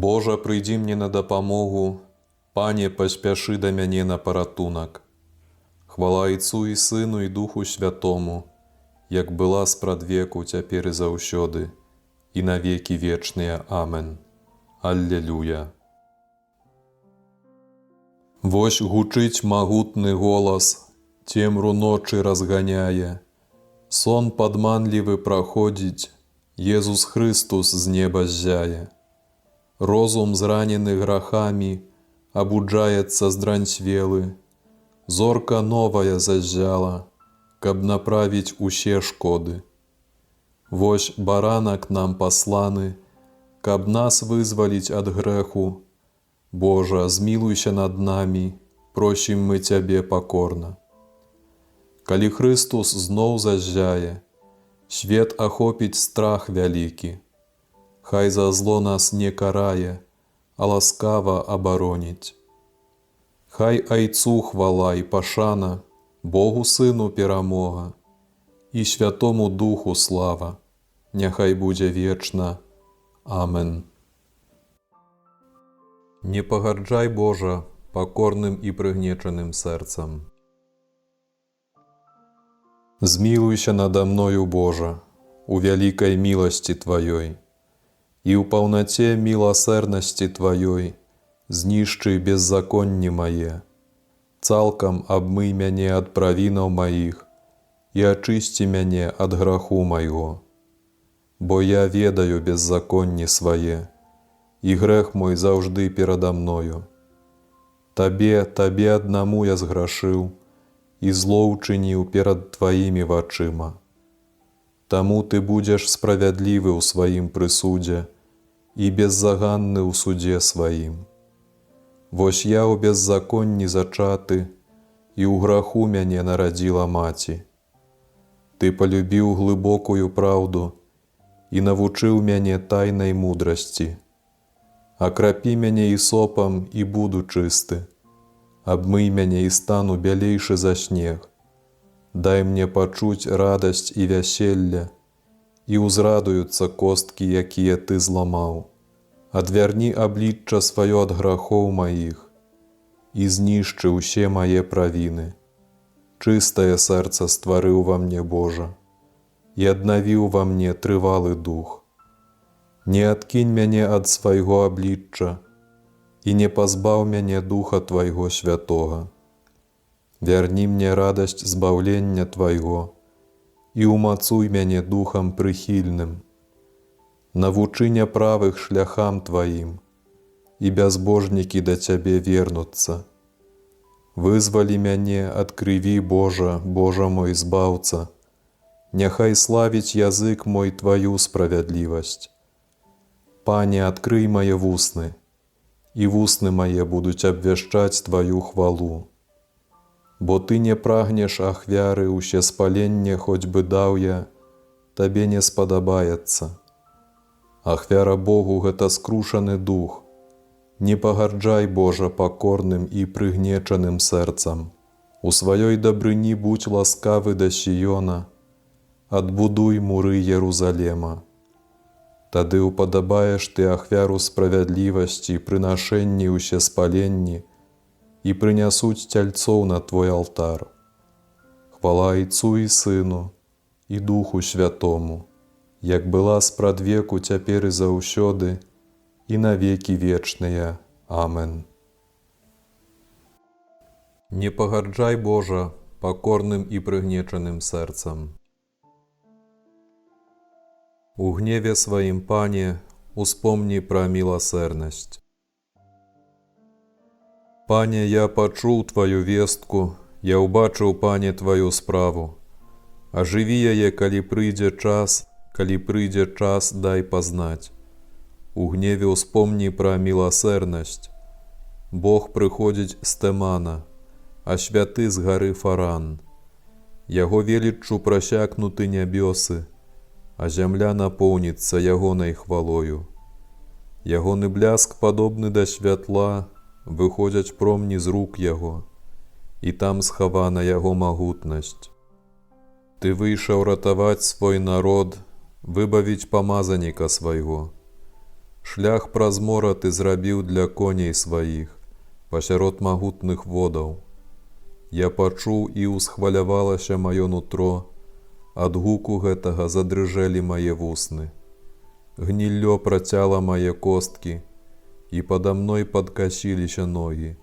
Божа, прыйдзі мне на дапамогу, Пане, паспяшы да мяне на паратунак. Хвала Ійцу і Сыну і Духу Святому, як была спрадвеку, цяпер і заўсёды, і на векі вечныя. Амен. Аллелуя. Вось гучыць магутны голас, цемру ночы разганяе. Сон падманлівы праходзіць, Езус Хрыстус з неба ззяе. Розум зранены грахамі абуджаецца здранцвелы. Зорка новая заззяла, каб направіць усе шкоды. Вось баранак нам пасланы, каб нас вызваліць ад грэху. Божа, змілуйся над намі, просім мы Цябе пакорна. Калі Хрыстус зноў заззяе, свет ахопіць страх вялікі. Хай за зло нас не карае, а ласкава абароніць. Хай Айцу хвала і пашана, Богу Сыну перамога, і Святому Духу слава, няхай будзе вечна. Амен. Не пагарджай, Божа, пакорным і прыгнечаным сэрцам. Змілуйся нада мною, Божа, у вялікай міласці Тваёй, і ў паўнаце міласэрнасці Тваёй знішчы беззаконні мае. Цалкам абмый мяне ад правінаў маіх і ачысці мяне ад граху майго. Бо я ведаю беззаконні свае, і грэх мой заўжды перада мною. Табе аднаму я зграшыў і зло ўчыніў перад Тваімі вачыма. Таму Ты будзеш справядлівы ў сваім прысудзе і беззаганны ў судзе сваім. Вось я ў беззаконні зачаты, і ў граху мяне нарадзіла маці. Ты палюбіў глыбокую праўду і навучыў мяне тайнай мудрасці. Акрапі мяне ісопам і буду чысты, абмый мяне і стану бялейшы за снег. Дай мне пачуць радасць і вяселле, і ўзрадуюцца косткі, якія Ты зламаў. Адвярні аблічча сваё ад грахоў маіх і знішчы ўсе мае правіны. Чыстае сэрца стварыў ва мне, Божа, і аднавіў ва мне трывалы дух. Не адкінь мяне ад свайго аблічча і не пазбаў мяне Духа Твайго Святога. Вярні мне радасць збаўлення Твайго і умацуй мяне Духам прыхільным. Навучы няправых шляхам Тваім, і бязбожнікі да Цябе вернуцца. Вызвалі мяне ад крыві, Божа, Божа мой збаўца. Няхай славіць язык мой Тваю справядлівасць. Пане, адкрый мае вусны, і вусны мае будуць абвяшчаць Тваю хвалу. Бо Ты не прагнеш ахвяры, усе спаленне хоць бы даў я, Табе не спадабаецца. Ахвяра Богу гэта скрушаны дух. Не пагарджай, Божа, пакорным і прыгнечаным сэрцам. У сваёй дабрыні будзь ласкавы да Сіёна, адбудуй муры Ерузалема. Тады упадабаеш Ты ахвяру справядлівасці, прынашэнні ўсе спаленні, і прынясуць цяльцоў на Твой алтар. Хвала Ійцу і Сыну і Духу Святому, як была спрадвеку, цяпер і заўсёды, і на векі вечныя. Амен. Не пагарджай, Божа, пакорным і прыгнечаным сэрцам. У гневе сваім, Пане, успомні пра міласэрнасць. Пане, я пачуў Тваю вестку, я ўбачыў, Пане, Тваю справу. Ажыві яе, калі прыйдзе час, дай пазнаць. У гневе успомні пра міласэрнасць. Бог прыходзіць з Тэмана, а святы з гары Фаран. Яго веліччу прасякнуты нябёсы, а зямля напоўніцца ягонай хвалою. Ягоны бляск падобны да святла, выходзяць промні з рук яго, і там схавана яго магутнасць. Ты выйшаў ратаваць свой народ, выбавіць памазаніка свайго. Шлях праз мора ты зрабіў для коней сваіх, пасярод магутных водаў. Я пачуў і ўсхвалявалася маё нутро, ад гуку гэтага задрыжэлі мае вусны. Гніллё працяла мае косткі, і пада мной падкасіліся ногі.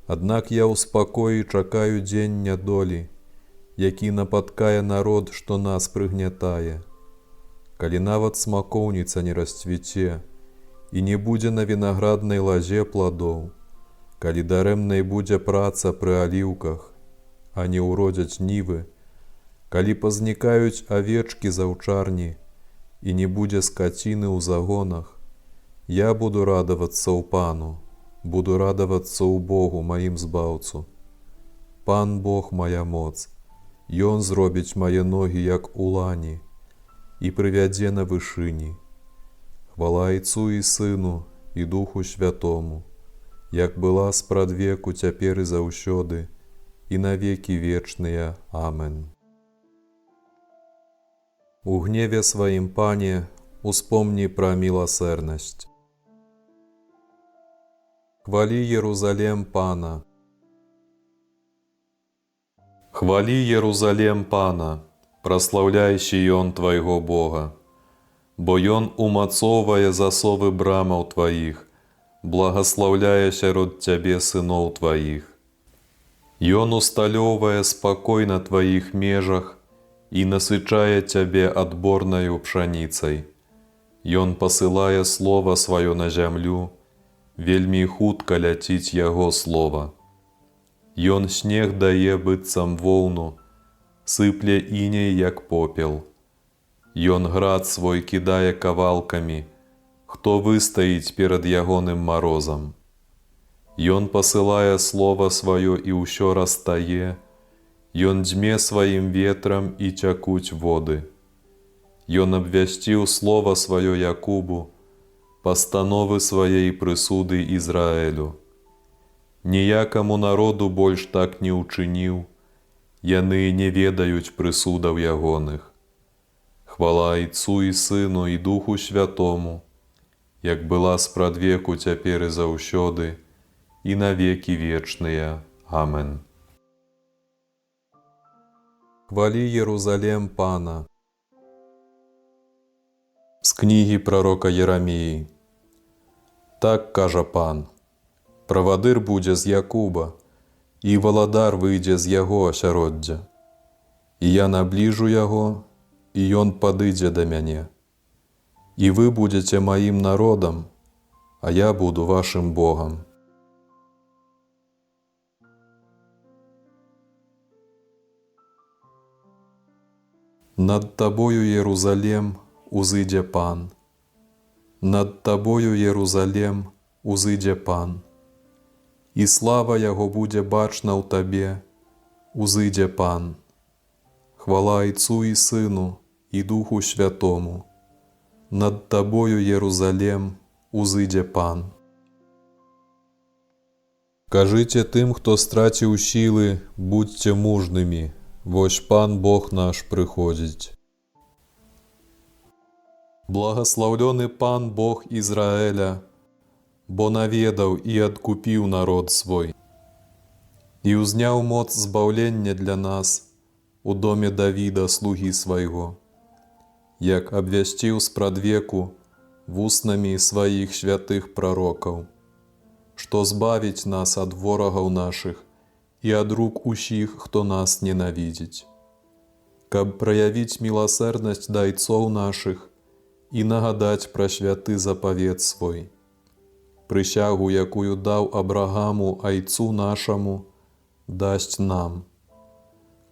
Аднак я ў спакоі чакаю дзень нядолі, які напаткае народ, што нас прыгнятае. Калі нават смакоўніца не расцвіце, і не будзе на вінаграднай лазе пладоў, калі дарэмнай будзе праца пры аліўках, а не ўродзяць нівы, калі пазнікаюць авечкі з аўчарні, і не будзе скаціны ў загонах, я буду радавацца ў Пану, буду радавацца ў Богу, маім збаўцу. Пан Бог моя моц, Ён зробіць мае ногі, як у лані, і прывядзе на вышыні. Хвала Айцу і Сыну, і Духу Святому, як была спрадвеку, цяпер і заўсёды, і на векі вечныя. Амен. У гневе сваім, Пане, успомні пра міласэрнасць. Хвалі Єрузалем Пана. Хвалі Єрузалем Пана, праслаўляй Сіён Твайго Бога, бо Ён умацоўвае засовы брамаў Тваіх, благаслаўляе сярод Цябе сыноў Тваіх. Ён усталёўвае спакой на Тваіх межах і насычае Цябе адборнаю пшаніцай. Ён пасылае слова сваё на зямлю, вельмі хутка ляціць Яго слова. Ён снег дае быццам воўну, сыпле іней, як попел. Ён град свой кідае кавалкамі, хто выстаіць перад ягоным марозам. Ён пасылае слова сваё і ўсё растае, Ён дзьме сваім ветрам і цякуць воды. Ён абвясціў слова сваё Якубу, пастановы свае і прысуды Ізраэлю. Ніякаму народу больш так не ўчыніў, яны не ведаюць прысудаў ягоных. Хвала Айцу і Сыну і Духу Святому, як была спрадвеку, цяпер і заўсёды, і на векі вечныя. Амен. Хвалі Єрузалем Пана. З кнігі прарока Єраміі. Так кажа Пан: правадыр будзе з Якуба, і валадар выйдзе з яго асяроддзя. І я набліжу яго, і ён падыдзе да мяне. І вы будзеце маім народам, а я буду вашым Богам. Над табою, Єрузалем, узыдзе Пан. Над табою, Єрузалем, узыдзе Пан. І слава Яго будзе бачна ў табе, узыдзе Пан. Хвала Айцу і Сыну і Духу Святому. Над табою, Єрузалем, узыдзе Пан. Кажыце тым, хто страціў сілы, будзьце мужнымі, вось Пан Бог наш прыходзіць. Благаслаўлёны Пан Бог Ізраэля, бо наведаў і адкупіў народ свой. І ўзняў моц збаўлення для нас у доме Давіда, слугі свайго, як абвясціў спрадвеку вуснамі сваіх святых прарокаў, што збавіць нас ад ворагаў нашых і ад рук усіх, хто нас ненавідзіць, каб праявіць міласэрнасць да айцоў нашых і нагадаць пра святы запавет свой, прысягу, якую даў Абрагаму, айцу нашаму, дасць нам,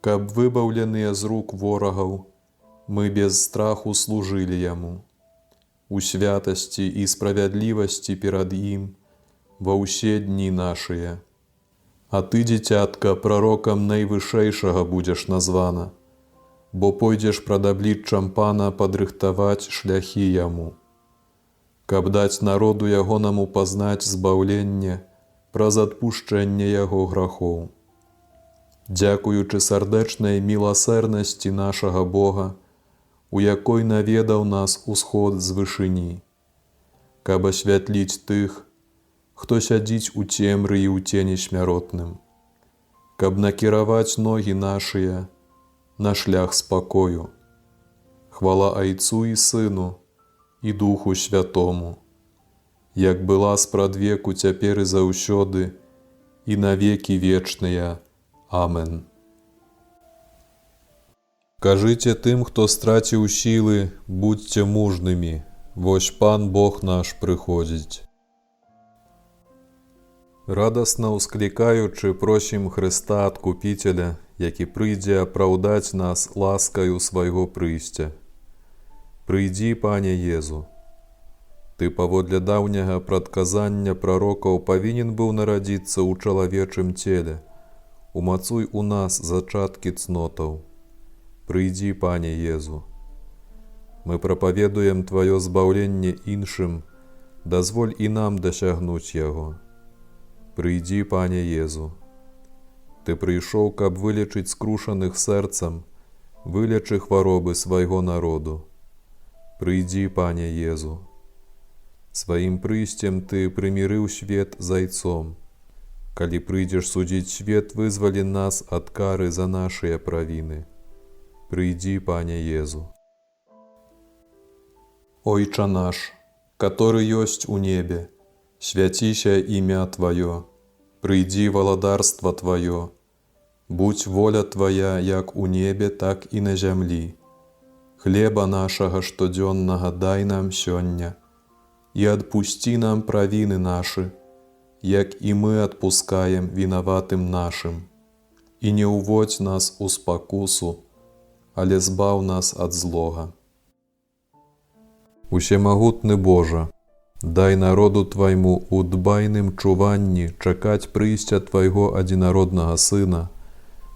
каб выбаўленыя з рук ворагаў мы без страху служылі Яму, у святасці і справядлівасці перад Ім ва ўсе дні нашыя. А ты, дзіцятка, прарокам найвышэйшага будзеш названа, бо пойдзеш прад абліччам Пана падрыхтаваць шляхі Яму, каб даць народу ягонаму пазнаць збаўленне праз адпушчэнне яго грахоў. Дзякуючы сардэчнай міласэрнасці нашага Бога, у якой наведаў нас усход з вышыні, каб асвятліць тых, хто сядзіць у цемры і ў цені смяротным, каб накіраваць ногі нашыя на шлях спакою. Хвала Айцу і Сыну і Духу Святому, як была спрадвеку, цяпер і заўсёды, і на векі вечныя. Амен. Кажыце тым, хто страціў сілы, будзьце мужнымі, вось Пан Бог наш прыходзіць. Радасна ўсклікаючы, просім Хрыста Адкупіцеля, які прыйдзе апраўдаць нас ласкаю свайго прыйсця. Прыйдзі, Пане Езу. Ты паводле даўняга прадказання прарокаў павінен быў нарадзіцца ў чалавечым целе. Умацуй у нас зачаткі цнотаў. Прыйдзі, Пане Езу. Мы прапаведуем Тваё збаўленне іншым, дазволь і нам дасягнуць яго. Прыйдзі, Пане Езу. Ты прыйшоў, каб вылечыць скрушаных сэрцам, вылечы хваробы свайго народу. Прыйдзі, Пане Езу. Сваім прыйсцем Ты прымірыў свет з Айцом. Калі прыйдзеш судзіць свет, вызвалі нас ад кары за нашыя правіны. Прыйдзі, Пане Езу. Ойча наш, который ёсць у небе, свяціся імя Тваё, прыйдзі валадарства Тваё, будь воля Твая як у небе, так і на зямлі. Хлеба нашага штодзённага дай нам сёння, і адпусці нам правіны нашы, як і мы адпускаем вінаватым нашым. І не ўводзь нас у спакусу, але збаў нас ад злога. Усемагутны Божа, дай народу Твайму у дбайным чуванні чакаць прыйсця Твайго адзінароднага Сына,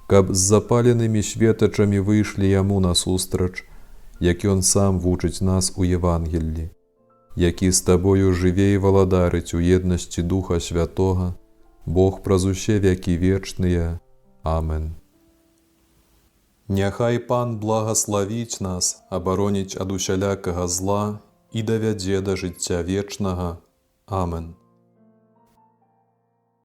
каб з запаленымі светачамі выйшлі Яму насустрач, як Ён сам вучыць нас у Евангеллі, які з Табою жыве і валадарыць у еднасці Духа Святога, Бог праз усе векі вечныя. Амен. Няхай Пан благаславіць нас, абароніць ад усялякага зла і давядзе да жыцця вечнага. Амен.